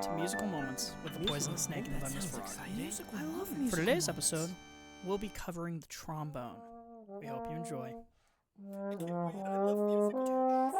to Musical Moments with the Poisonous Snake and the Venomous Frog. I love musical For today's moments. episode, we'll be covering the trombone. We hope you enjoy. I can't wait. I love music too.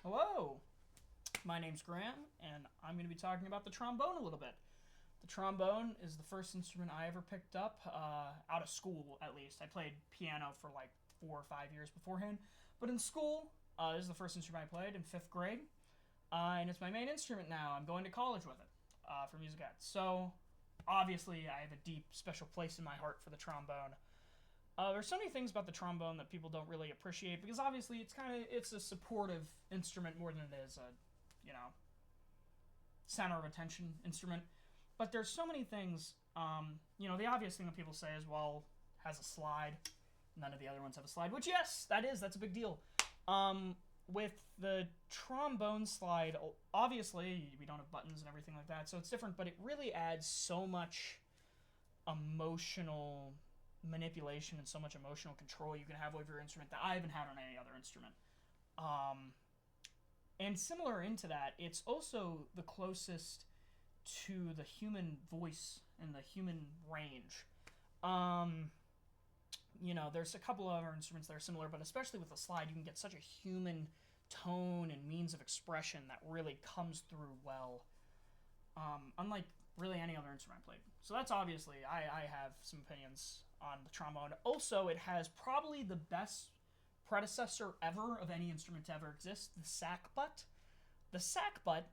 Hello, my name's Graham, and I'm going to be talking about the trombone a little bit. The trombone is the first instrument I ever picked up, out of school at least. I played piano for like 4 or 5 years beforehand, but in school, this is the first instrument I played in 5th grade, and it's my main instrument now. I'm going to college with it for music ed. So, obviously, I have a deep, special place in my heart for the trombone. There's so many things about the trombone that people don't really appreciate because obviously it's a supportive instrument more than it is a, center of attention instrument. But there's so many things, the obvious thing that people say is, well, has a slide. None of the other ones have a slide, which yes, that's a big deal. With the trombone slide, obviously we don't have buttons and everything like that, so it's different, but it really adds so much emotional manipulation and so much emotional control you can have over your instrument that I haven't had on any other instrument. And similar into that, it's also the closest to the human voice and the human range. There's a couple of other instruments that are similar, but especially with the slide, you can get such a human tone and means of expression that really comes through well. Unlike really any other instrument I played. So that's obviously, I have some opinions on the trombone. Also, it has probably the best predecessor ever of any instrument to ever exist, the sack butt. The sack butt,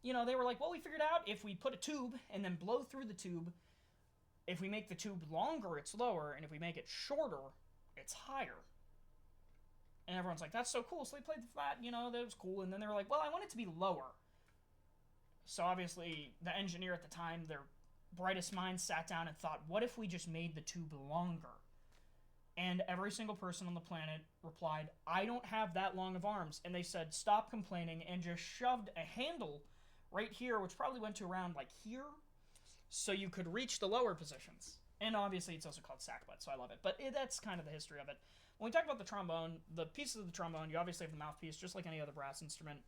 they were like, well, we figured out if we put a tube and then blow through the tube, if we make the tube longer, it's lower, and if we make it shorter, it's higher. And everyone's like, that's so cool. So they played that, that was cool. And then they were like, well, I want it to be lower. So obviously, the engineer at the time, their brightest minds sat down and thought, what if we just made the tube longer? And every single person on the planet replied, I don't have that long of arms. And they said, stop complaining, and just shoved a handle right here, which probably went to around like here, so you could reach the lower positions. And obviously, it's also called sack butt, so I love it. But that's kind of the history of it. When we talk about the trombone, the pieces of the trombone, you obviously have the mouthpiece, just like any other brass instrument.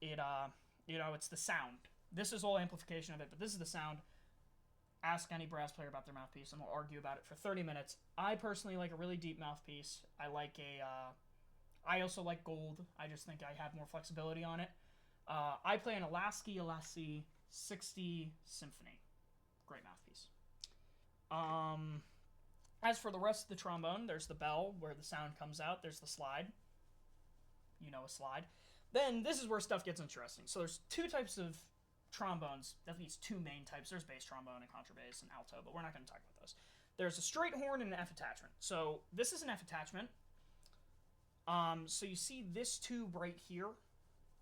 It's the sound. This is all amplification of it, but this is the sound. Ask any brass player about their mouthpiece, and we'll argue about it for 30 minutes. I personally like a really deep mouthpiece. I also like gold. I just think I have more flexibility on it. I play an Alasky 60 Symphony. Great mouthpiece. As for the rest of the trombone, there's the bell where the sound comes out. There's the slide. A slide. Then this is where stuff gets interesting. So there's two types of trombones, at least two main types. There's bass trombone and contrabass and alto, but we're not going to talk about those. There's a straight horn and an F attachment. So this is an F attachment. So you see this tube right here,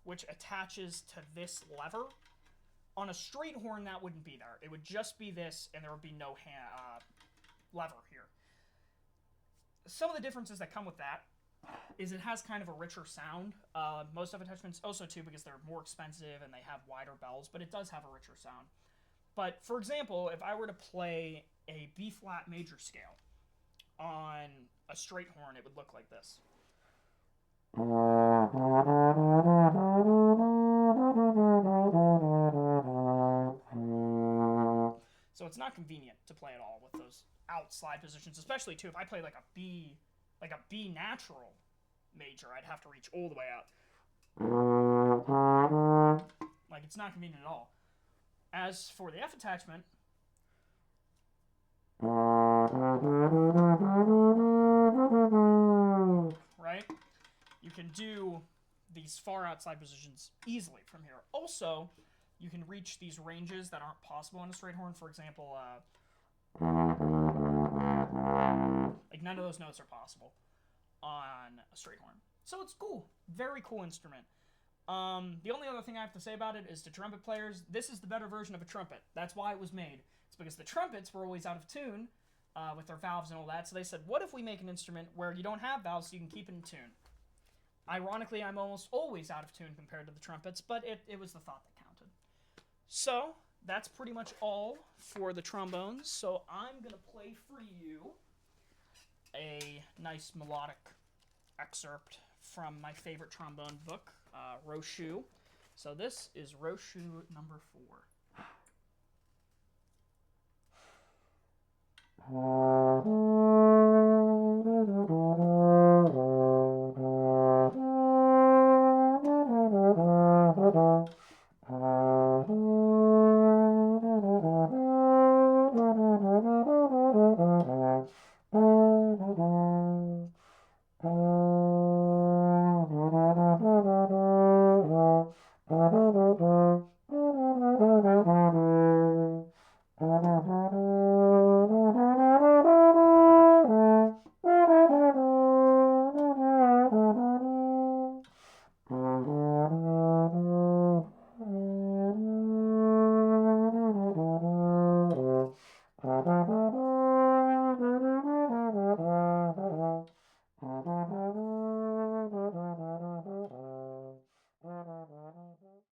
which attaches to this lever. On a straight horn, that wouldn't be there. It would just be this, and there would be no lever here. Some of the differences that come with that is it has kind of a richer sound. Most of attachments also too, because they're more expensive and they have wider bells, but it does have a richer sound. But for example, if I were to play a B flat major scale on a straight horn, it would look like this. So it's not convenient to play at all with those out slide positions, especially too if I play like a B natural major, I'd have to reach all the way out. Like, it's not convenient at all. As for the F attachment, Right? You can do these far outside positions easily from here. Also, you can reach these ranges that aren't possible on a straight horn. For example, like none of those notes are possible on a straight horn. So it's cool. Very cool instrument. The only other thing I have to say about it is to trumpet players, this is the better version of a trumpet. That's why it was made. It's because the trumpets were always out of tune with their valves and all that. So they said, what if we make an instrument where you don't have valves so you can keep it in tune? Ironically, I'm almost always out of tune compared to the trumpets, but it was the thought that counted. So that's pretty much all for the trombones. So I'm going to play for you a nice melodic excerpt from my favorite trombone book, Roshu. So this is Roshu number 4.